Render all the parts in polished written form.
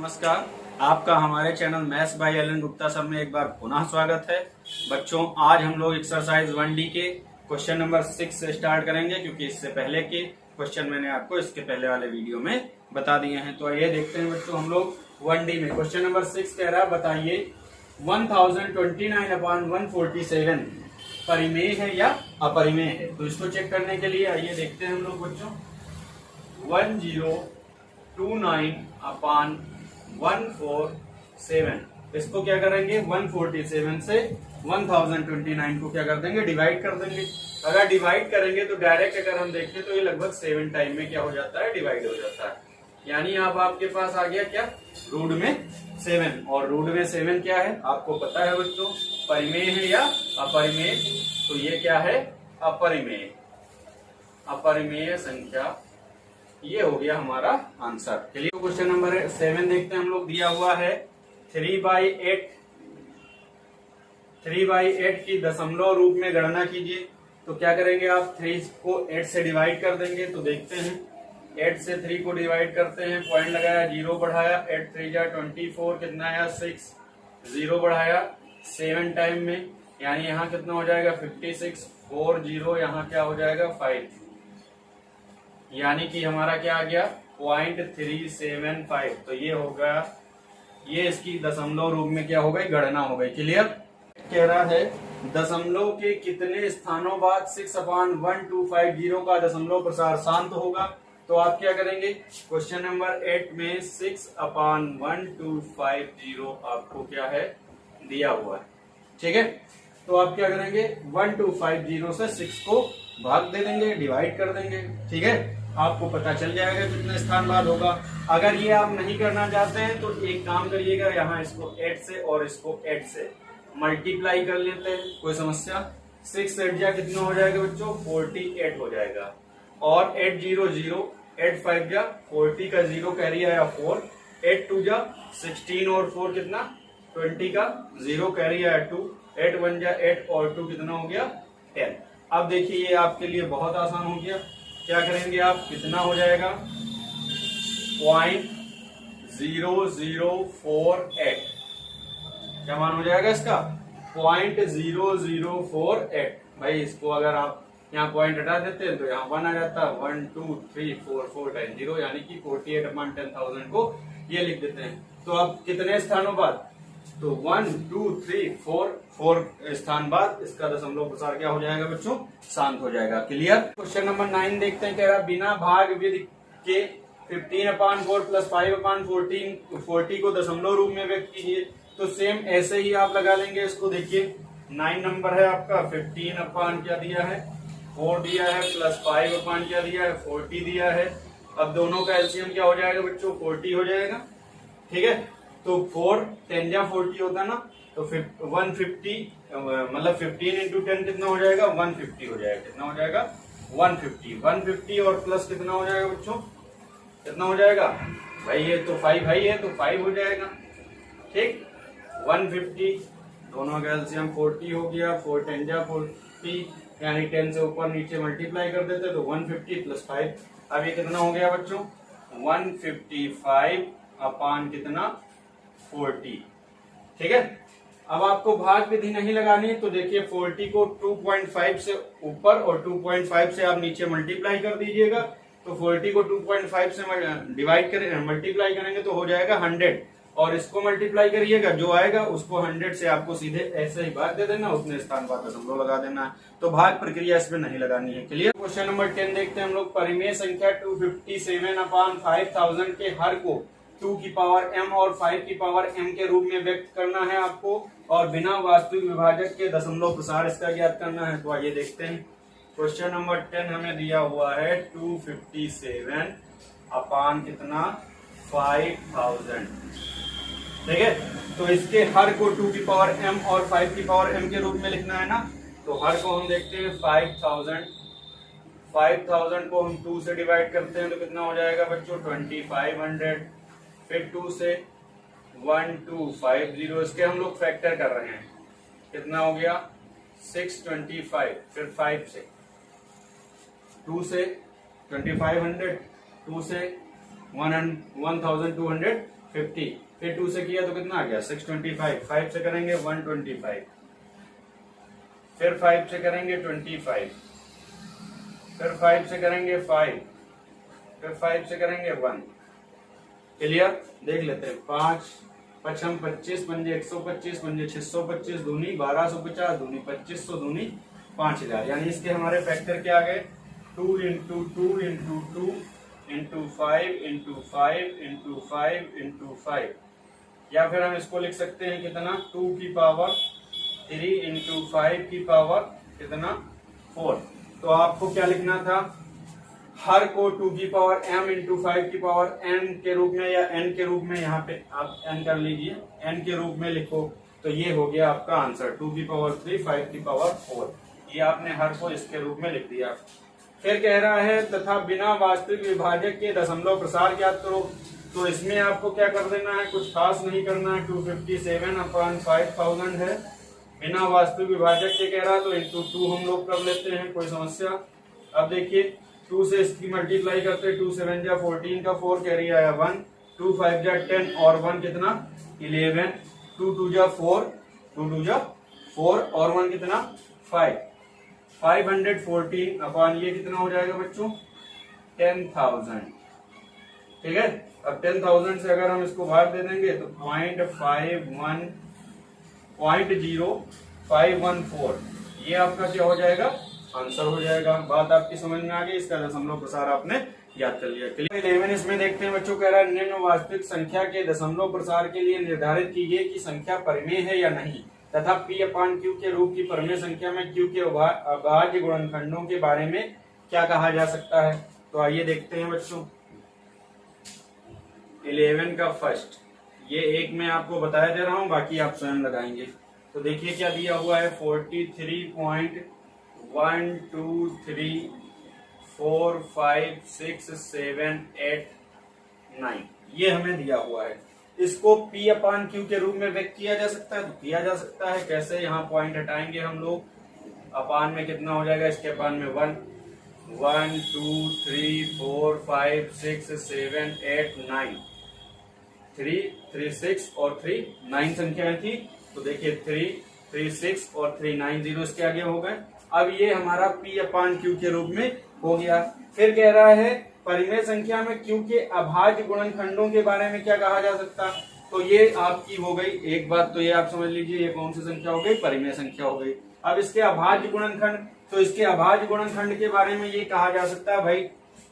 नमस्कार, आपका हमारे channel maths by Alan Gupta sir में एक बार पुनः स्वागत है। बच्चों, आज हम लोग एक्सरसाइज 1D के क्वेश्चन नंबर 6 से स्टार्ट करेंगे, क्योंकि इससे पहले के क्वेश्चन मैंने आपको इसके पहले वाले वीडियो में बता दिए हैं। तो आइए देखते हैं बच्चों, हम लोग 1D में क्वेश्चन नंबर 6 कह रहा है, बताइए 1029/147 परिमेय है या अपरिमेय है। तो इसको चेक करने के लिए आइए देखते हैं हम लोग बच्चों। 1029/147, इसको क्या करेंगे 147 से 1029 को क्या कर देंगे, डिवाइड कर देंगे। अगर डिवाइड करेंगे तो डायरेक्ट अगर हम देखें तो ये लगभग 7 टाइम में क्या हो जाता है, डिवाइड हो जाता है। यानी अब आपके पास आ गया क्या, रूट में 7। और रूट में 7 क्या है आपको पता है बच्चों, परिमेय है या अपरिमेय। तो ये क्या है, अपरिमेय, अपरिमेय संख्या। ये हो गया हमारा आंसर। चलिए क्वेश्चन नंबर 7 देखते हैं हम लोग। दिया हुआ है 3/8 की दशमलव रूप में गणना कीजिए। तो क्या करेंगे आप, 3 को 8 से डिवाइड कर देंगे। तो देखते हैं, 8 से 3 को डिवाइड करते हैं, पॉइंट लगाया, 0 बढ़ाया, 8 3 जा 24, कितना आया 6, 0 बढ़ाया 7 टाइम में, यानी यहाँ कितना हो जाएगा 56, 4 0, यहाँ क्या हो जाएगा 5, यानी कि हमारा क्या आ गया 0.375। तो ये होगा, ये इसकी दशमलव रूप में क्या हो गई, गणना हो गई। क्लियर। कह रहा है दशमलव के कितने स्थानों बाद 6/1250 का दशमलव प्रसार शांत होगा। तो आप क्या करेंगे, क्वेश्चन नंबर 8 में 6/1250 आपको क्या है दिया हुआ है, ठीक है। तो आप क्या करेंगे, 1250 से 6 को भाग दे देंगे, डिवाइड कर देंगे, ठीक है। आपको पता चल जाएगा कितने स्थान बाद होगा। अगर ये आप नहीं करना चाहते हैं तो एक काम करिएगा, यहाँ इसको 8 से और इसको 8 से मल्टीप्लाई कर लेते हैं, कोई समस्या। 6 8 जा कितना हो जाएगा बच्चों, 48 हो जाएगा। और 8 0 0, 8 5 जा 40 का 0 कैरी आया 4, 8 2 जा 16 और 4 कितना 20 का 0 कैरी आया 2, 8 1 जा 8 और 2 कितना हो गया 10। अब देखिए ये आपके लिए बहुत आसान हो गया। क्या करेंगे आप, कितना हो जाएगा 0.0048, क्या मान हो जाएगा इसका 0.0048। भाई इसको अगर आप यहाँ पॉइंट हटा देते हैं तो यहाँ 1 आ जाता है, 1 2 3 4 4 10 0, यानी कि 48/10,000 को ये लिख देते हैं। तो अब कितने स्थानों बाद, तो 1 2 3 4 स्थान बाद इसका दशमलव प्रसार क्या हो जाएगा बच्चों, शांत हो जाएगा। क्लियर। क्वेश्चन नंबर 9 देखते हैं। कह रहा बिना भाग विधि के 15/4 + 5/40 को दशमलव रूप में व्यक्त कीजिए। तो सेम ऐसे ही आप लगा लेंगे इसको। देखिए 9 नंबर है आपका, 15 क्या दिया है 4 दिया है, प्लस 5 क्या दिया है 40 दिया है। अब दोनों का एलसीएम क्या हो जाएगा बच्चों, 40 हो जाएगा, ठीक है। तो 4 10 जा 40 होता है ना, तो 150 मतलब 15 × 10 कितना हो जाएगा 150 हो जाएगा। कितना हो जाएगा 150 और प्लस कितना हो जाएगा बच्चों, कितना हो जाएगा भाई, ये तो 5 भाई है तो 5 हो जाएगा, ठीक। 150 दोनों का एलसीएम 40 हो गया, 4 10 जा 40, यानी 10 से ऊपर नीचे मल्टीप्लाई कर देते तो 150 + 5। अब ये कितना हो गया बच्चों 155 कितना 40, ठीक है। अब आपको भाग विधि नहीं लगानी है, तो देखिए 40 को 2.5 से ऊपर और 2.5 से आप नीचे मल्टीप्लाई कर दीजिएगा। तो 40 को 2.5 से डिवाइड करें, मल्टीप्लाई करेंगे तो हो जाएगा 100, और इसको मल्टीप्लाई करिएगा, जो आएगा उसको 100 से आपको सीधे ऐसे ही भाग दे देना, उतने स्थान पर दशमलव लगा देना है। तो भाग प्रक्रिया इसमें नहीं लगानी है। क्लियर। क्वेश्चन नंबर 10 देखते हैं हम लोग। परिमेय संख्या 257/5000 के हर को 2 की पावर m और 5 की पावर m के रूप में व्यक्त करना है आपको, और बिना वास्तविक विभाजक के दशमलव प्रसार इसका ज्ञात करना है। तो आइए देखते हैं। क्वेश्चन नंबर 10 हमें दिया हुआ है 257 कितना 5000, ठीक है। तो इसके हर को 2 की पावर m और 5 की पावर m के रूप में लिखना है ना। तो हर को हम देखते हैं 5000 को हम 2 से डिवाइड करते हैं तो कितना हो जाएगा बच्चों 2500, फिर 2 से 1250, इसके हम लोग फैक्टर कर रहे हैं, कितना हो गया 625, फिर 5 से 2 से 2500, 2 से 1250, 50, फिर 2 से किया तो कितना आ गया 625, 5 से करेंगे 125, फिर 5 से करेंगे 25, फिर 5 से करेंगे 5, फिर 5 से करेंगे 1। क्लियर? देख लेते हैं। 5 पचम 25 पंजे 125 पंजे 625 दूनी 1250 दूनी 2500 दूनी 5000, यानी इसके हमारे फैक्टर क्या आ गए 2 into 2 into 2 into 5 into 5 into 5 into 5, या फिर हम इसको लिख सकते हैं कितना 2 की पावर 3 इंटू 5 की पावर कितना 4। तो आपको क्या लिखना था, हर को 2 की पावर m इंटू 5 की पावर n के रूप में या n के रूप में, यहाँ पे आप n कर लीजिए, n के रूप में लिखो, तो ये हो गया आपका आंसर 2 की पावर 3 5 की पावर 4। ये आपने हर को इसके रूप में लिख दिया। फिर कह रहा है तथा बिना वास्तविक विभाजक के दशमलव प्रसार ज्ञात करो। तो इसमें आपको क्या कर देना है, कुछ खास नहीं करना है, 257/5000 है, बिना वास्तविक विभाजक के कह रहा है तो इंटू 2 हम लोग कर लेते हैं, कोई समस्या। अब देखिए 2 से इसकी मल्टीप्लाई करते हैं, 2 7 जा 14 का 4 कैरी आया 1, 2 5 जा 10 और 1 कितना 11, 2 2 जा 4, 2 2 जा 4 और 1 कितना 5, 514 अपॉन ये कितना हो जाएगा बच्चों 10,000। ठीक है, अब 10,000 से अगर हम इसको भाग दे देंगे तो 0.0514, ये आपका क्या हो जाएगा आंसर हो जाएगा। बात आपकी समझ में आ गई, इसका दशमलव प्रसार आपने याद कर लिया। 11 इसमें देखते हैं बच्चों, कह रहा है निम्न वास्तविक संख्या के दशमलव प्रसार के लिए निर्धारित कीजिए कि संख्या परिमेय है या नहीं, तथा P अपान Q के रूप की परिमेय संख्या में Q के अभाज्य गुणनखंडों के बारे में क्या कहा जा सकता है। तो आइए देखते हैं बच्चों, 11 का फर्स्ट, ये एक मैं आपको बताया दे रहा हूं, बाकी आप स्वयं लगाएंगे। तो देखिए क्या दिया हुआ है 43.123456789, ये हमें दिया हुआ है। इसको P अपान Q के रूप में व्यक्त किया जा सकता है, तो किया जा सकता है। कैसे, यहाँ पॉइंट हटाएंगे हम लोग, अपान में कितना हो जाएगा, इसके अपान में 1 1 2 3 4 5 6 7 8 9, 3 3 6 और 3 9 संख्याएं थी। तो देखिए 3 3 6 और 3 9 0 इसके आगे हो गए। अब ये हमारा P अपान Q के रूप में हो गया। फिर कह रहा है परिमेय संख्या में Q के अभाज्य गुणनखंडों के बारे में क्या कहा जा सकता। तो ये आपकी हो गई एक बात, तो ये आप समझ लीजिए ये कौन सी संख्या हो गई, परिमेय संख्या हो गई। अब इसके अभाज्य गुणनखंड, तो इसके अभाज्य गुणनखंड के बारे में ये कहा जा सकता है भाई,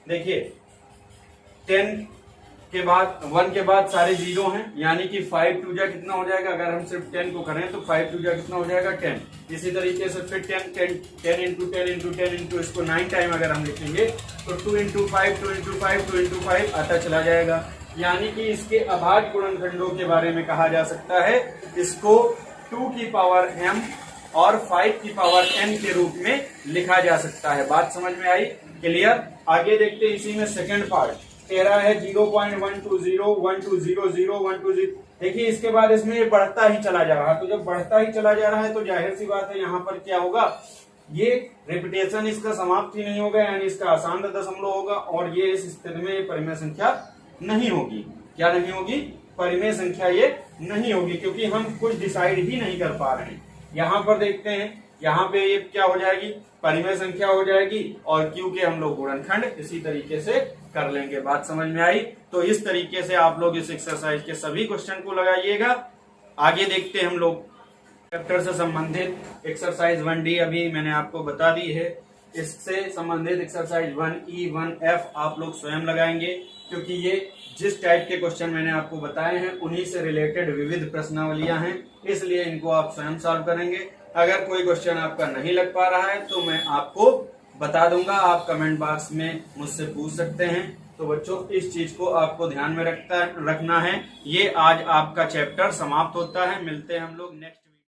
देखिए 10 के बाद 1 के बाद सारे 0 हैं, यानी कि 5 2 जा कितना हो जाएगा, अगर हम सिर्फ 10 को करें तो 5 2 जा कितना हो जाएगा 10। इसी तरीके से फिर 10 इंटू 10 इंटू 10 इंटू इसको 9 टाइम अगर हम लिखेंगे तो 2 इंटू 5 2 इंटू 5 2 इंटू 5 आता चला जाएगा। यानी कि इसके अभाज्य गुणनखंडों के बारे में कहा जा सकता है, इसको 2 की पावर m और 5 की पावर n के रूप में लिखा जा सकता है। बात समझ में आई, क्लियर। आगे देखते हैं, इसी में सेकंड पार्ट कह रहा है 0.12012001200। देखिए इसके बाद इसमें ये बढ़ता ही चला जा रहा है, तो जब बढ़ता ही चला जा रहा है तो जाहिर सी बात है यहाँ पर क्या होगा, ये रिपीटेशन इसका समाप्त ही नहीं होगा, यानी इसका आसान दशमलव होगा, और ये इस स्थिति में परिमेय संख्या नहीं होगी। क्या नहीं होगी, परिमेय संख्या ये नहीं होगी, क्योंकि हम कुछ डिसाइड ही नहीं कर पा रहे हैं। यहाँ पर देखते हैं, यहाँ पे ये क्या हो जाएगी, परिमेय संख्या हो जाएगी, और Q के हम लोग गुणनखंड इसी तरीके से कर लेंगे। बात समझ में आई। तो इस तरीके से आप लोग इस एक्सरसाइज के सभी क्वेश्चन को लगाइएगा। आगे देखते हैं हम लोग चैप्टर से संबंधित एक्सरसाइज 1D अभी मैंने आपको बता दी है, इससे संबंधित एक्सरसाइज 1E 1F आप लोग स्वयं लगाएंगे, क्योंकि ये जिस टाइप के क्वेश्चन मैंने आपको बताए हैं उन्हीं से रिलेटेड विविध प्रश्नावलियां हैं, इसलिए इनको आप स्वयं सॉल्व करेंगे। अगर कोई क्वेश्चन आपका नहीं लग पा रहा है तो मैं आपको बता दूंगा, आप कमेंट बॉक्स में मुझसे पूछ सकते हैं। तो बच्चों इस चीज को आपको ध्यान में रखना है। ये आज आपका चैप्टर समाप्त होता है। मिलते हैं हम लोग नेक्स्ट